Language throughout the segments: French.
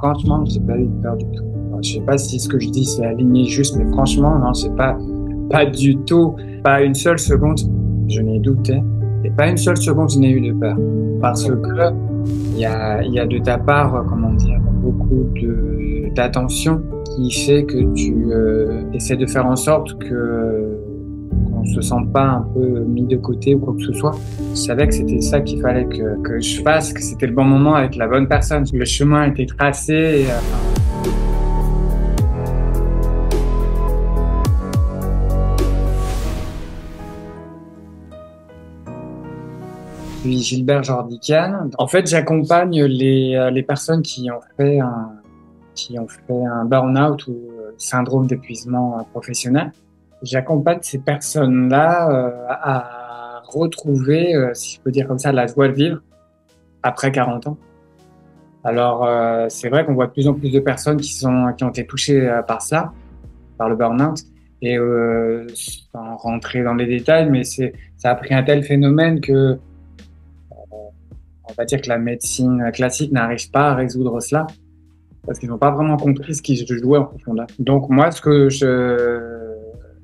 franchement, j'ai pas eu peur du tout. Alors, je sais pas si ce que je dis c'est aligné juste, mais franchement, non, c'est pas du tout, pas une seule seconde, je n'ai douté, et pas une seule seconde, je n'ai eu de peur. Parce que il y a de ta part, comment dire, beaucoup d'attention qui fait que tu essaies de faire en sorte que qu'on se sente pas un peu mis de côté ou quoi que ce soit. Je savais que c'était ça qu'il fallait que je fasse, que c'était le bon moment avec la bonne personne. Le chemin était tracé. Je suis Gilbert Jordican. En fait, j'accompagne les personnes qui ont fait un burn-out ou syndrome d'épuisement professionnel. J'accompagne ces personnes-là à retrouver, si je peux dire comme ça, la joie de vivre après 40 ans. Alors, c'est vrai qu'on voit de plus en plus de personnes qui ont été touchées par ça, par le burn-out. Et sans rentrer dans les détails, mais ça a pris un tel phénomène que on va dire que la médecine classique n'arrive pas à résoudre cela parce qu'ils n'ont pas vraiment compris ce qui se jouait en profondeur. Donc moi,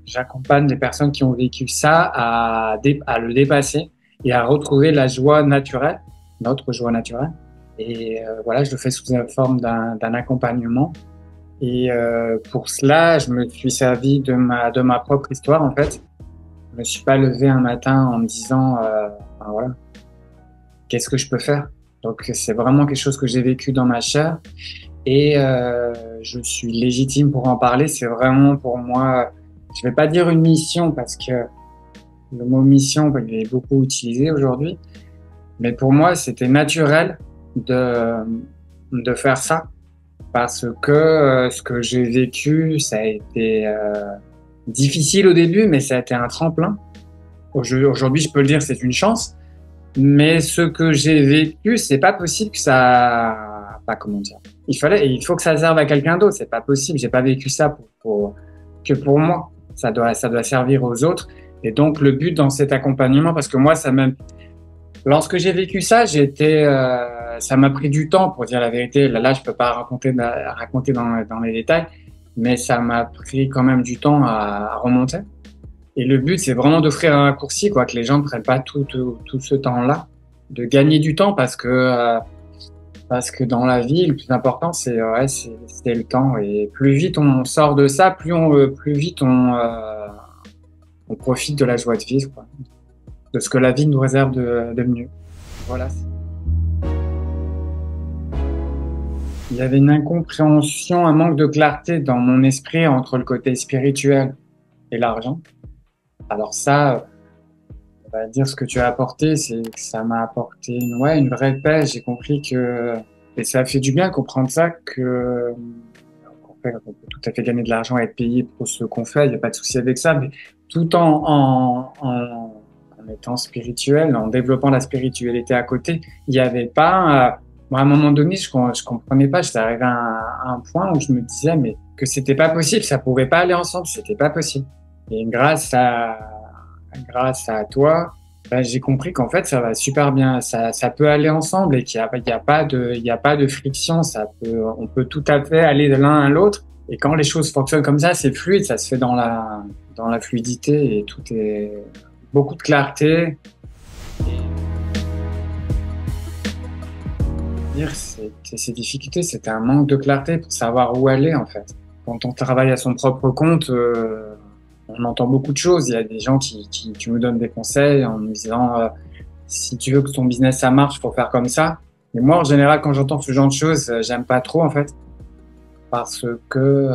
j'accompagne les personnes qui ont vécu ça à le dépasser et à retrouver la joie naturelle, notre joie naturelle. Et voilà, je le fais sous la forme d'un accompagnement. Et pour cela, je me suis servi de ma propre histoire en fait. Je me suis pas levé un matin en me disant, enfin, voilà, qu'est-ce que je peux faire? Donc c'est vraiment quelque chose que j'ai vécu dans ma chair et je suis légitime pour en parler. C'est vraiment pour moi, je vais pas dire une mission parce que le mot mission, il est beaucoup utilisé aujourd'hui, mais pour moi c'était naturel de faire ça parce que ce que j'ai vécu, ça a été difficile au début, mais ça a été un tremplin. Aujourd'hui, je peux le dire, c'est une chance. Mais ce que j'ai vécu, c'est pas possible que ça, pas comment dire. Il faut que ça serve à quelqu'un d'autre. C'est pas possible. J'ai pas vécu ça que pour moi. Ça doit servir aux autres. Et donc, le but dans cet accompagnement, parce que moi, lorsque j'ai vécu ça, ça m'a pris du temps pour dire la vérité. Là, je peux pas raconter dans les détails, mais ça m'a pris quand même du temps à remonter. Et le but, c'est vraiment d'offrir un raccourci, quoi, que les gens ne prennent pas tout ce temps-là, de gagner du temps parce que dans la vie, le plus important, c'est le temps. Et plus vite on sort de ça, plus vite on profite de la joie de vivre, quoi, de ce que la vie nous réserve de mieux. Voilà. Il y avait une incompréhension, un manque de clarté dans mon esprit entre le côté spirituel et l'argent. Alors ça, on va dire ce que tu as apporté, c'est que ça m'a apporté une vraie paix. J'ai compris et ça fait du bien de comprendre ça, qu'on peut tout à fait gagner de l'argent et être payé pour ce qu'on fait, il n'y a pas de souci avec ça, mais tout en étant spirituel, en développant la spiritualité à côté, il n'y avait pas, moi, à un moment donné, je comprenais pas, j'étais arrivé à un point où je me disais, mais que c'était pas possible, ça pouvait pas aller ensemble, c'était pas possible. Et grâce à toi, ben, j'ai compris qu'en fait, ça va super bien, ça peut aller ensemble et il y a pas de friction, on peut tout à fait aller de l'un à l'autre. Et quand les choses fonctionnent comme ça, c'est fluide, ça se fait dans la fluidité et tout est beaucoup de clarté. Ces difficultés, c'était un manque de clarté pour savoir où aller en fait. Quand on travaille à son propre compte, on entend beaucoup de choses. Il y a des gens qui me donnent des conseils en me disant si tu veux que ton business ça marche, faut faire comme ça. Mais moi, en général, quand j'entends ce genre de choses, j'aime pas trop en fait, parce que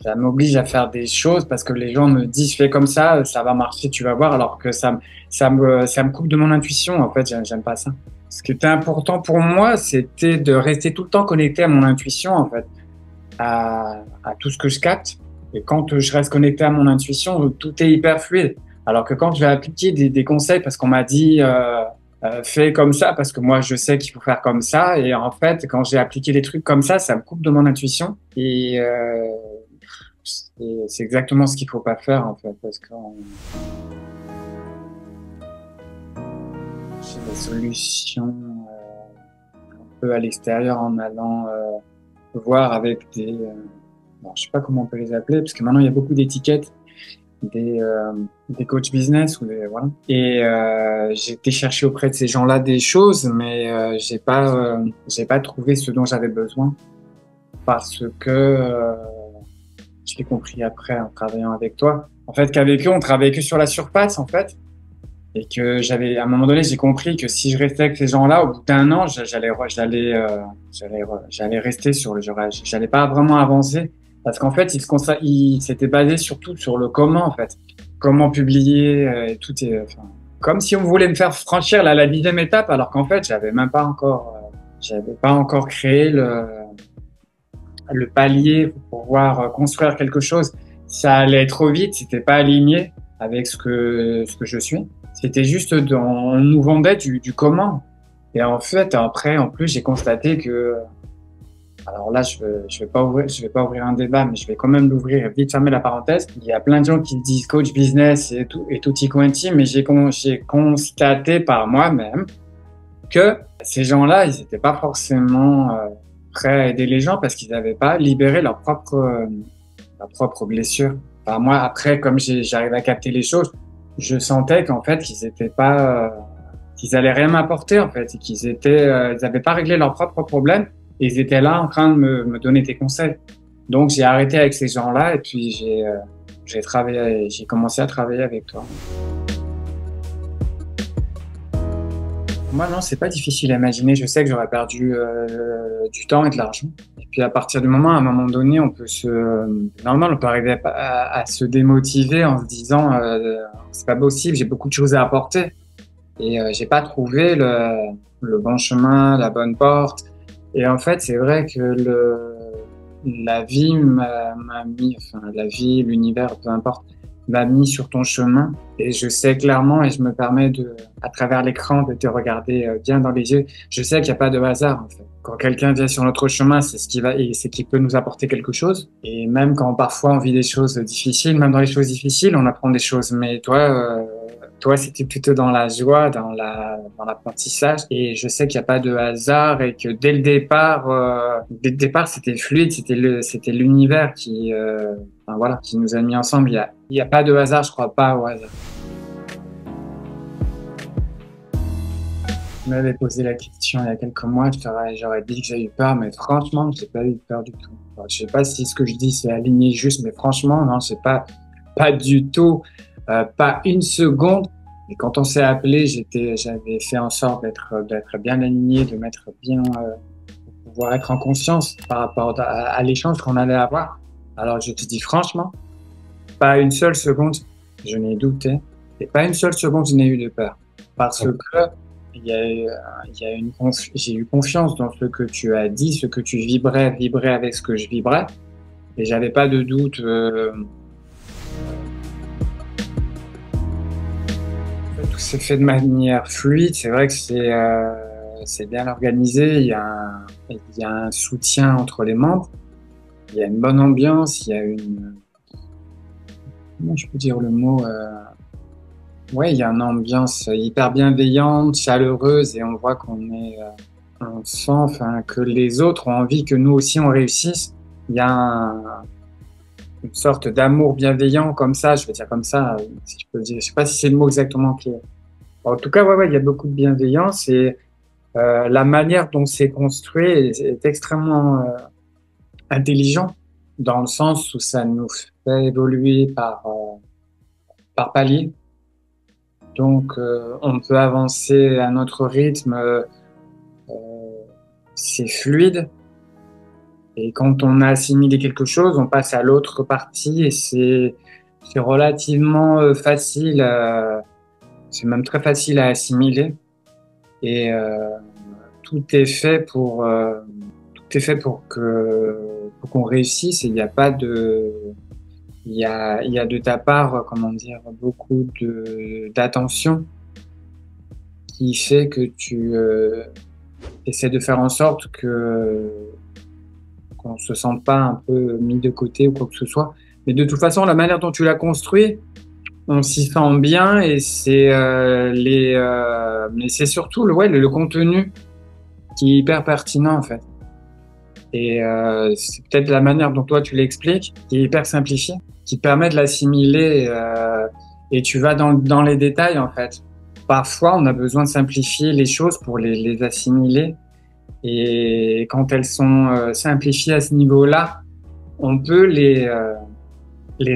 ça m'oblige à faire des choses parce que les gens me disent fais comme ça va marcher, tu vas voir, alors que ça me coupe de mon intuition. En fait, j'aime pas ça. Ce qui était important pour moi, c'était de rester tout le temps connecté à mon intuition en fait, à tout ce que je capte. Et quand je reste connecté à mon intuition, tout est hyper fluide. Alors que quand je vais appliquer des conseils parce qu'on m'a dit fais comme ça, parce que moi je sais qu'il faut faire comme ça, et en fait quand j'ai appliqué des trucs comme ça me coupe de mon intuition. Et c'est exactement ce qu'il faut pas faire en fait, parce que j'ai des solutions un peu à l'extérieur en allant voir avec bon, je sais pas comment on peut les appeler, parce que maintenant il y a beaucoup d'étiquettes, des coachs business ou voilà. Et j'ai été chercher auprès de ces gens-là des choses, mais j'ai pas trouvé ce dont j'avais besoin parce que je l'ai compris après en travaillant avec toi. En fait, qu'avec eux, on travaillait que sur la surface, en fait. Et que à un moment donné, j'ai compris que si je restais avec ces gens-là, au bout d'un an, j'allais rester sur j'allais pas vraiment avancer. Parce qu'en fait, ils s'étaient basés surtout sur le comment, en fait. Comment publier, et tout enfin, comme si on voulait me faire franchir la 10e étape, alors qu'en fait, j'avais pas encore créé le palier pour pouvoir construire quelque chose. Ça allait trop vite, c'était pas aligné avec ce que je suis. C'était juste on nous vendait du comment. Et en fait, après, en plus, j'ai constaté que, alors là, je vais pas ouvrir un débat, mais je vais quand même l'ouvrir et vite fermer la parenthèse. Il y a plein de gens qui disent coach business et tutti quanti, mais j'ai constaté par moi-même que ces gens-là, ils n'étaient pas forcément prêts à aider les gens parce qu'ils n'avaient pas libéré leur propre blessure. Enfin, moi, après, comme j'arrive à capter les choses, je sentais qu'en fait, qu'ils allaient rien m'apporter, en fait, et ils n'avaient pas réglé leurs propres problèmes, et ils étaient là en train de me donner des conseils. Donc, j'ai arrêté avec ces gens-là, et puis j'ai commencé à travailler avec toi. Moi, non, c'est pas difficile à imaginer. Je sais que j'aurais perdu du temps et de l'argent. Et puis, à un moment donné, normalement, on peut arriver à se démotiver en se disant, c'est pas possible, j'ai beaucoup de choses à apporter. Et j'ai pas trouvé le bon chemin, la bonne porte. Et en fait, c'est vrai que la vie m'a mis, enfin, la vie, l'univers, peu importe, m'a mis sur ton chemin. Et je sais clairement, et je me permets à travers l'écran, de te regarder bien dans les yeux. Je sais qu'il n'y a pas de hasard, en fait. Quand quelqu'un vient sur notre chemin, c'est qu'il peut nous apporter quelque chose. Et même quand parfois on vit des choses difficiles, même dans les choses difficiles, on apprend des choses. Mais toi, c'était plutôt dans la joie, dans l'apprentissage. Et je sais qu'il n'y a pas de hasard et que dès le départ, c'était fluide, c'était l'univers enfin, voilà, qui nous a mis ensemble. Il y a pas de hasard, je crois pas au hasard. Tu m'avais posé la question il y a quelques mois, j'aurais dit que j'ai eu peur, mais franchement, j'ai pas eu peur du tout. Alors, je sais pas si ce que je dis c'est aligné juste, mais franchement, non, c'est pas du tout, pas une seconde. Et quand on s'est appelé, j'avais fait en sorte d'être bien aligné, de mettre bien, pour pouvoir être en conscience par rapport à l'échange qu'on allait avoir. Alors je te dis franchement, pas une seule seconde, je n'ai douté, et pas une seule seconde, je n'ai eu de peur, parce que j'ai eu confiance dans ce que tu as dit, ce que tu vibrais avec ce que je vibrais, et j'avais pas de doute. Tout s'est fait de manière fluide. C'est vrai que c'est bien organisé. Il y a un soutien entre les membres. Il y a une bonne ambiance. Il y a comment je peux dire le mot? Ouais, il y a une ambiance hyper bienveillante, chaleureuse, et on voit on sent, enfin, que les autres ont envie que nous aussi on réussisse. Il y a une sorte d'amour bienveillant comme ça, je vais dire comme ça, si je peux le dire. Je sais pas si c'est le mot exactement clé. En tout cas, ouais, il y a beaucoup de bienveillance et la manière dont c'est construit est extrêmement intelligent dans le sens où ça nous fait évoluer par palier. Donc, on peut avancer à notre rythme, c'est fluide. Et quand on a assimilé quelque chose, on passe à l'autre partie et c'est relativement facile, c'est même très facile à assimiler. Et tout est fait pour qu'on réussisse. Et il n'y a pas il y a de ta part, comment dire, beaucoup d'attention qui fait que tu essaies de faire en sorte qu'on se sente pas un peu mis de côté ou quoi que ce soit. Mais de toute façon, la manière dont tu l'as construit, on s'y sent bien et mais c'est surtout le contenu qui est hyper pertinent en fait. Et c'est peut-être la manière dont toi tu l'expliques, qui est hyper simplifiée, qui permet de l'assimiler et tu vas dans les détails en fait. Parfois, on a besoin de simplifier les choses pour les assimiler. Et quand elles sont simplifiées à ce niveau-là, on peut les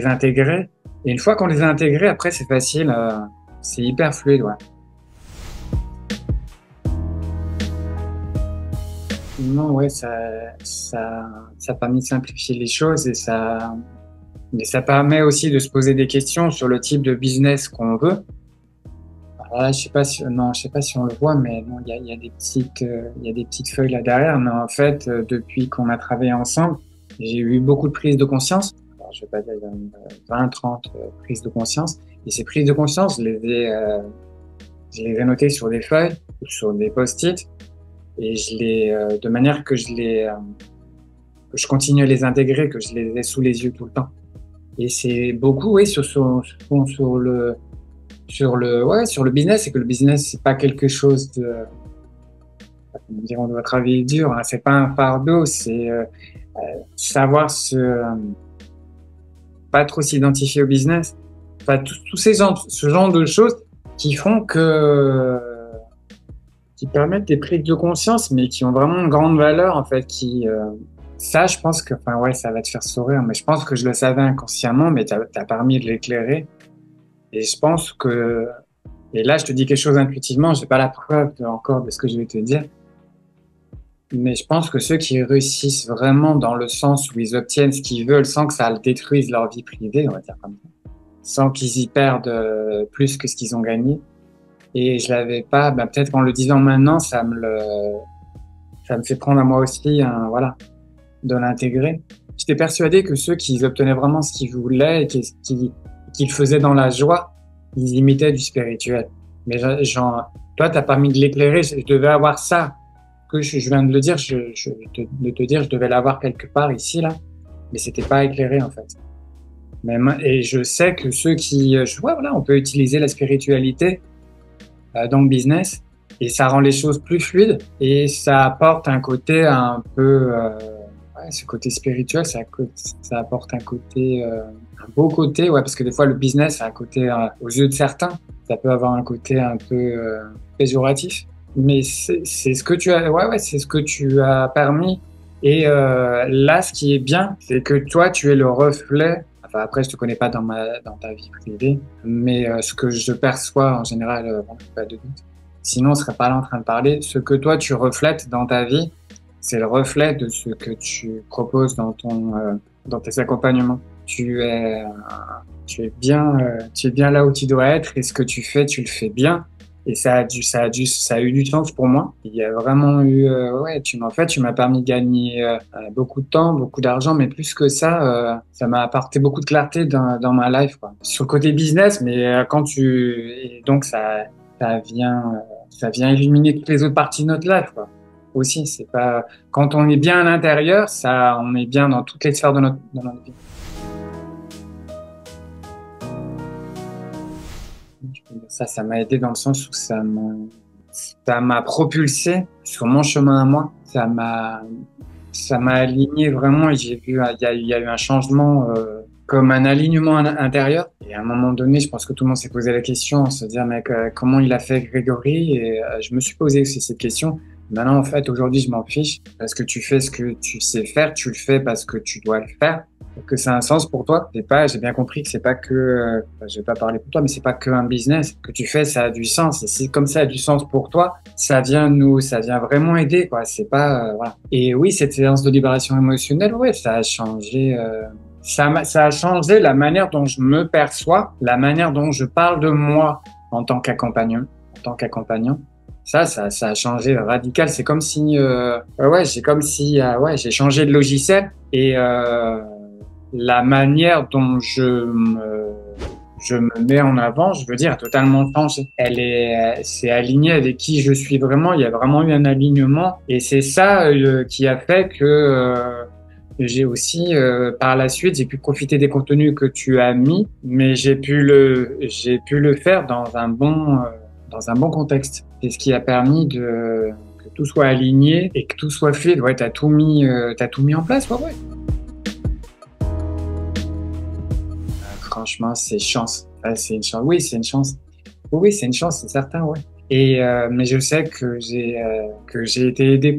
intégrer. Et une fois qu'on les a intégrées, après, c'est facile, c'est hyper fluide, ouais. Non, ouais, ça a permis de simplifier les choses mais ça permet aussi de se poser des questions sur le type de business qu'on veut. Alors là, je sais pas si on le voit, mais bon, il y a il y a des petites feuilles là derrière. Mais en fait, depuis qu'on a travaillé ensemble, j'ai eu beaucoup de prises de conscience. Alors, je vais pas dire 20, 30 prises de conscience. Et ces prises de conscience, je les ai notées sur des feuilles ou sur des post-it. Et de manière que que je continue à les intégrer, que je les ai sous les yeux tout le temps. Et c'est beaucoup, oui, sur le business, c'est que le business, c'est pas quelque chose comment dire, on doit travailler dur, hein, c'est pas un fardeau, c'est savoir pas trop s'identifier au business. Enfin, tous ce genre de choses qui font qui permettent des prises de conscience, mais qui ont vraiment une grande valeur, en fait, ça, je pense que, enfin, ouais, ça va te faire sourire, mais je pense que je le savais inconsciemment, mais t'as permis de l'éclairer. Et je pense et là, je te dis quelque chose intuitivement, j'ai pas la preuve encore de ce que je vais te dire, mais je pense que ceux qui réussissent vraiment dans le sens où ils obtiennent ce qu'ils veulent sans que ça détruise leur vie privée, on va dire comme ça, sans qu'ils y perdent plus que ce qu'ils ont gagné. Et je l'avais pas, ben peut-être qu'en le disant maintenant, ça me fait prendre à moi aussi, voilà, de l'intégrer. J'étais persuadé que ceux qui obtenaient vraiment ce qu'ils voulaient et qu'ils faisaient dans la joie, ils imitaient du spirituel. Mais toi, t'as permis de l'éclairer. Je devais avoir ça que je viens de le dire. De te dire, je devais l'avoir quelque part ici là, mais c'était pas éclairé en fait. Et je sais que voilà, on peut utiliser la spiritualité dans le business et ça rend les choses plus fluides et ça apporte un côté un peu ouais, ce côté spirituel, ça apporte un côté un beau côté, ouais, parce que des fois le business a un côté aux yeux de certains, ça peut avoir un côté un peu péjoratif, mais c'est ce que tu as, ouais, c'est ce que tu as permis. Et là, ce qui est bien, c'est que toi, tu es le reflet. Enfin, après, je te connais pas dans ta vie privée, mais ce que je perçois en général, bon, pas de doute. Sinon, on serait pas là en train de parler. Ce que toi, tu reflètes dans ta vie, c'est le reflet de ce que tu proposes dans tes accompagnements. Tu es bien là où tu dois être et ce que tu fais, tu le fais bien. Et ça a eu du sens pour moi. Il y a vraiment eu, ouais, en fait, tu m'as permis de gagner beaucoup de temps, beaucoup d'argent, mais plus que ça m'a apporté beaucoup de clarté dans ma life, quoi. Sur le côté business, mais et donc ça vient illuminer toutes les autres parties de notre life, quoi. Aussi, c'est pas, quand on est bien à l'intérieur, on est bien dans toutes les sphères de notre vie. Ça m'a aidé dans le sens où ça m'a propulsé sur mon chemin à moi. Ça m'a aligné vraiment et j'ai vu, il y a eu un changement, comme un alignement intérieur. Et à un moment donné, je pense que tout le monde s'est posé la question, se dire, mec, comment il a fait Grégory? Et je me suis posé aussi cette question. Maintenant, en fait, aujourd'hui, je m'en fiche parce que tu fais ce que tu sais faire, tu le fais parce que tu dois le faire, que ça a un sens pour toi. J'ai bien compris que c'est pas que, je vais pas parler pour toi, mais c'est pas que un business que tu fais, ça a du sens. Et si comme ça a du sens pour toi, ça vient vraiment aider, quoi. C'est pas, voilà. Et oui, cette séance de libération émotionnelle, ouais, ça a changé. Ça a changé la manière dont je me perçois, la manière dont je parle de moi en tant qu'accompagnant. Ça a changé radical. C'est comme si, ouais, j'ai changé de logiciel et la manière dont je me mets en avant, je veux dire, a totalement changé. C'est aligné avec qui je suis vraiment. Il y a vraiment eu un alignement et c'est ça qui a fait que j'ai aussi, par la suite, j'ai pu profiter des contenus que tu as mis, mais j'ai pu le faire dans un bon contexte. C'est ce qui a permis que que tout soit aligné et que tout soit fait. Ouais, t'as tout mis en place, ouais. Franchement, c'est chance. Ouais, c'est une chance. Oui, c'est une chance. Oui, c'est une chance, c'est certain, ouais. Et mais je sais que j'ai été aidé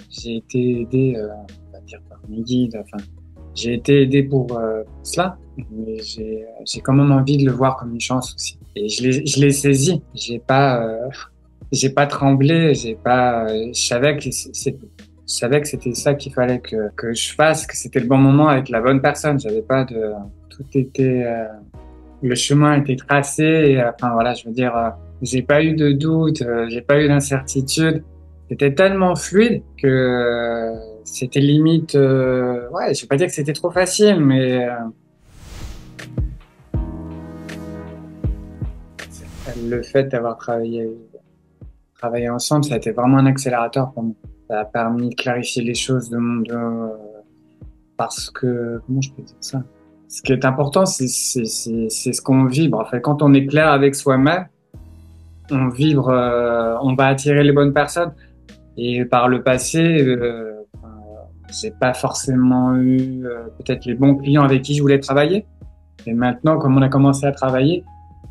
j'ai été aidé, on va dire par mes guides. Enfin, j'ai été aidé pour cela. Mais j'ai quand même envie de le voir comme une chance aussi. Et je l'ai saisi. J'ai pas tremblé. Je savais que c'était ça qu'il fallait que je fasse, que c'était le bon moment avec la bonne personne. J'avais pas de, tout était, le chemin était tracé. Et, enfin voilà, je veux dire, j'ai pas eu de doute, j'ai pas eu d'incertitude. C'était tellement fluide que c'était limite, ouais, je vais pas dire que c'était trop facile, mais le fait d'avoir travaillé ensemble, ça a été vraiment un accélérateur pour moi. Ça a permis de clarifier les choses parce que, comment je peux dire ça? Ce qui est important, c'est ce qu'on vibre. En fait, quand on est clair avec soi-même, on vibre, on va attirer les bonnes personnes. Et par le passé, j'ai pas forcément eu peut-être les bons clients avec qui je voulais travailler. Et maintenant, comme on a commencé à travailler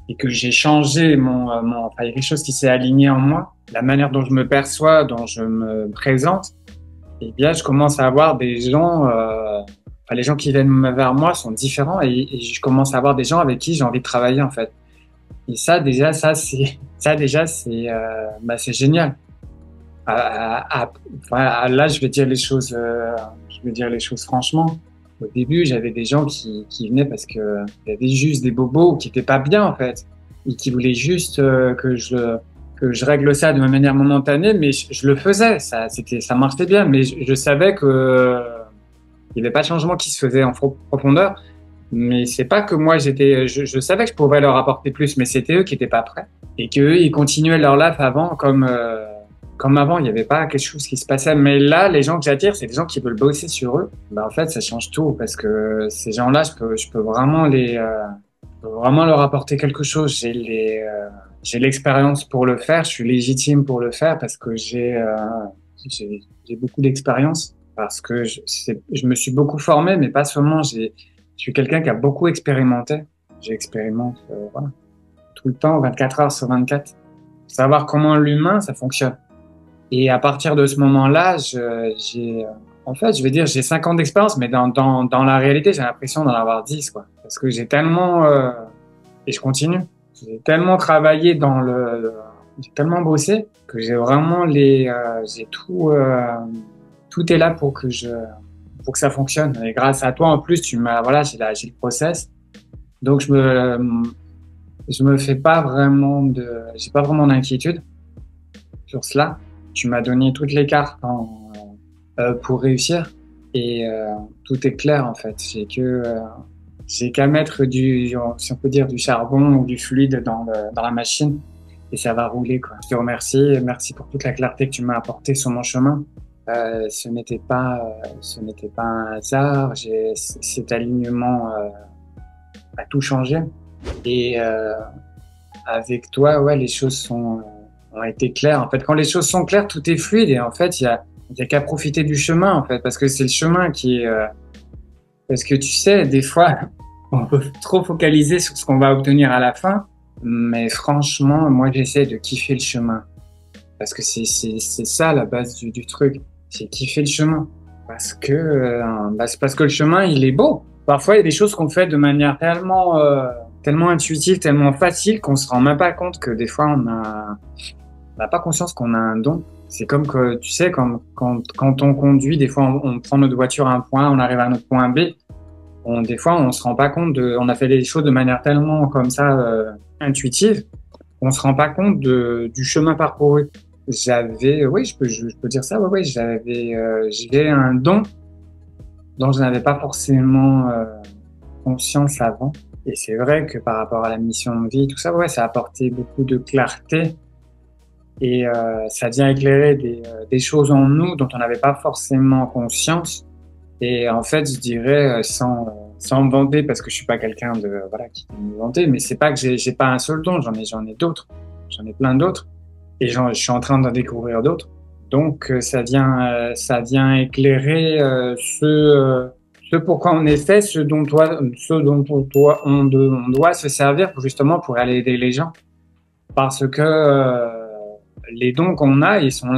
et que j'ai changé enfin, il y a quelque chose qui s'est aligné en moi, la manière dont je me perçois, dont je me présente, eh bien, je commence à avoir des gens, enfin, les gens qui viennent vers moi sont différents et je commence à avoir des gens avec qui j'ai envie de travailler, en fait. Et ça, déjà, c'est génial. Enfin, là, je vais dire les choses franchement. Au début, j'avais des gens qui venaient parce que il y avait juste des bobos qui étaient pas bien, en fait, et qui voulaient juste que je règle ça de manière momentanée, mais je le faisais, ça marchait bien, mais je savais que il n'y avait pas de changement qui se faisait en profondeur. Mais c'est pas que moi je savais que je pouvais leur apporter plus, mais c'était eux qui étaient pas prêts et qu'eux ils continuaient leur life avant comme avant. Il n'y avait pas quelque chose qui se passait. Mais là, les gens que j'attire, c'est des gens qui veulent bosser sur eux. Ben, en fait, ça change tout parce que ces gens-là, je peux vraiment je peux vraiment leur apporter quelque chose. J'ai l'expérience pour le faire. Je suis légitime pour le faire parce que j'ai beaucoup d'expérience parce que je me suis beaucoup formé, mais pas seulement. Je suis quelqu'un qui a beaucoup expérimenté. J'expérimente voilà, tout le temps, 24 heures sur 24. Savoir comment l'humain, ça fonctionne. Et à partir de ce moment-là, en fait, je vais dire, j'ai 5 ans d'expérience, mais dans la réalité, j'ai l'impression d'en avoir 10, quoi. Parce que j'ai tellement, et je continue, j'ai tellement travaillé j'ai tellement bossé que j'ai vraiment j'ai tout est là pour que ça fonctionne. Et grâce à toi, en plus, voilà, j'ai le process. Donc, je me fais pas vraiment j'ai pas vraiment d'inquiétude sur cela. Tu m'as donné toutes les cartes pour réussir et tout est clair, en fait. J'ai qu'à mettre si on peut dire, du charbon ou du fluide dans la machine et ça va rouler, quoi. Je te remercie. Merci pour toute la clarté que tu m'as apportée sur mon chemin. Ce n'était pas un hasard. Cet alignement a tout changé. Et avec toi, ouais, les choses ont été claires. En fait, quand les choses sont claires, tout est fluide. Et en fait, il y a qu'à profiter du chemin, en fait, parce que c'est le chemin qui est. Parce que tu sais, des fois, on peut trop focaliser sur ce qu'on va obtenir à la fin. Mais franchement, moi, j'essaie de kiffer le chemin. Parce que c'est ça la base du truc. C'est kiffer le chemin. Parce que le chemin, il est beau. Parfois, il y a des choses qu'on fait de manière tellement intuitive, tellement facile qu'on se rend même pas compte que des fois, on n'a pas conscience qu'on a un don. C'est comme que, tu sais, quand on conduit, des fois, on prend notre voiture à un point, on arrive à notre point B. Des fois, on se rend pas compte on a fait les choses de manière tellement comme ça, intuitive, on se rend pas compte du chemin parcouru. Oui, je peux dire ça, ouais, j'ai un don dont je n'avais pas forcément conscience avant. Et c'est vrai que par rapport à la mission de vie, tout ça, ouais, ça a apporté beaucoup de clarté et ça vient éclairer des choses en nous dont on n'avait pas forcément conscience. Et en fait, je dirais sans me vanter, parce que je suis pas quelqu'un qui peut me vanter, mais c'est pas que j'ai pas un seul don, j'en ai d'autres, j'en ai plein d'autres. Et je suis en train d'en découvrir d'autres. Donc, ça vient éclairer ce pourquoi on est fait, ce dont on doit se servir pour, justement pour aller aider les gens. Parce que les dons qu'on a, ils sont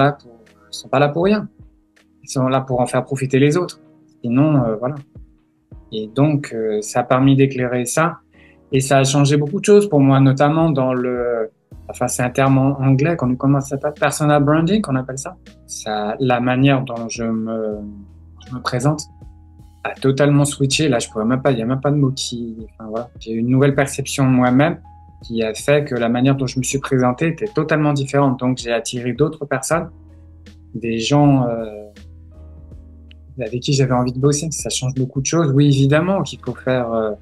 pas là pour rien. Ils sont là pour en faire profiter les autres. Sinon, voilà. Et donc, ça a permis d'éclairer ça. Et ça a changé beaucoup de choses pour moi, notamment enfin, c'est un terme en anglais qu'on commence à appeler personal branding, qu'on appelle ça. La manière dont je me présente a totalement switché. Là, je pourrais même pas, il y a même pas de mots enfin, voilà. J'ai eu une nouvelle perception de moi-même qui a fait que la manière dont je me suis présenté était totalement différente. Donc, j'ai attiré d'autres personnes, des gens, avec qui j'avais envie de bosser. Ça change beaucoup de choses. Oui, évidemment qu'il faut faire.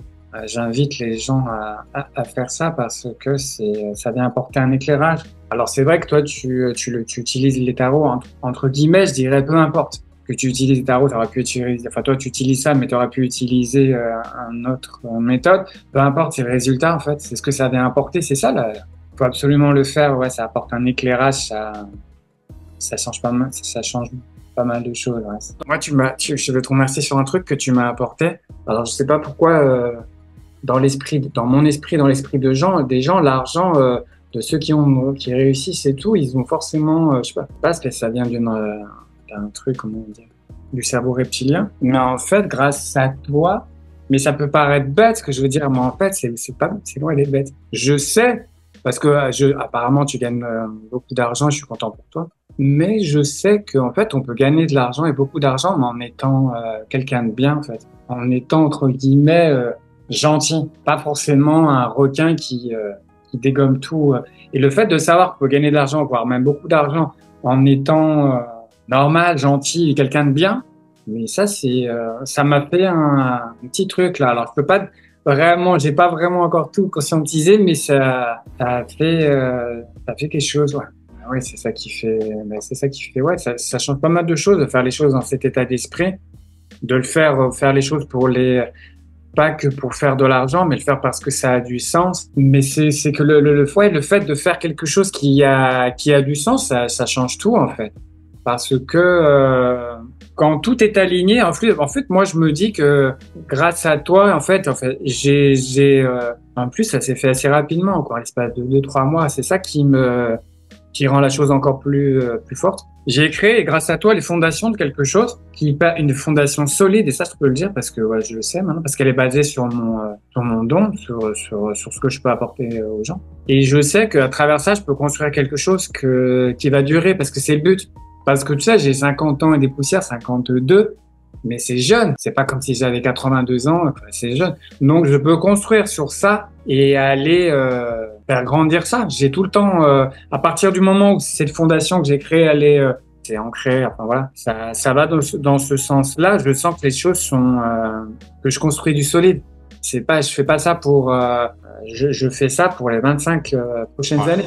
J'invite les gens à faire ça parce que ça vient apporter un éclairage. Alors c'est vrai que toi tu utilises les tarots entre guillemets, je dirais peu importe que tu utilises les tarots, t'aurais pu utiliser, enfin toi tu utilises ça, mais tu aurais pu utiliser un autre méthode. Peu importe, c'est le résultat en fait, c'est ce que ça vient apporter, c'est ça là. Faut absolument le faire, ouais, ça apporte un éclairage, ça change pas mal, ça change pas mal de choses. Ouais. Moi je veux te remercier sur un truc que tu m'as apporté. Alors je sais pas pourquoi. Dans l'esprit, dans mon esprit, dans l'esprit des gens, l'argent de ceux qui réussissent et tout, ils ont forcément, je sais pas, parce que ça vient d'un truc, comment dire, du cerveau reptilien. Mais en fait, grâce à toi, mais ça peut paraître bête, ce que je veux dire, mais en fait, c'est loin d'être bête. Je sais, parce que apparemment, tu gagnes beaucoup d'argent, je suis content pour toi. Mais je sais qu'en fait, on peut gagner de l'argent et beaucoup d'argent, mais en étant quelqu'un de bien, en fait, en étant entre guillemets gentil, pas forcément un requin qui dégomme tout. Et le fait de savoir qu'on peut gagner de l'argent, voire même beaucoup d'argent, en étant normal, gentil, quelqu'un de bien, mais ça m'a fait un petit truc là. Alors je peux pas vraiment, j'ai pas vraiment encore tout conscientisé, mais ça a fait quelque chose. Ouais. Oui, c'est ça qui fait, c'est ça qui fait, ouais, ça change pas mal de choses de faire les choses dans cet état d'esprit, de le faire les choses pas que pour faire de l'argent, mais le faire parce que ça a du sens. Mais c'est que le fait de faire quelque chose qui a du sens, ça change tout, en fait. Parce que, quand tout est aligné, en fait, moi, je me dis que grâce à toi, en fait, en plus, ça s'est fait assez rapidement, quoi, l'espace de 2-3 mois. C'est ça qui rend la chose encore plus forte. J'ai créé, grâce à toi, les fondations de quelque chose une fondation solide, et ça, je peux le dire parce que ouais, je le sais maintenant, parce qu'elle est basée sur mon don, sur ce que je peux apporter aux gens. Et je sais qu'à travers ça, je peux construire quelque chose qui va durer, parce que c'est le but. Parce que tu sais, j'ai 50 ans et des poussières, 52, mais c'est jeune. C'est pas comme si j'avais 82 ans, c'est jeune. Donc, je peux construire sur ça et aller faire grandir ça. J'ai tout le temps, à partir du moment où cette fondation que j'ai créée, c'est ancré, enfin voilà, ça va dans ce sens-là. Je sens que les choses que je construis du solide. Je fais pas ça je fais ça pour les 25 prochaines années.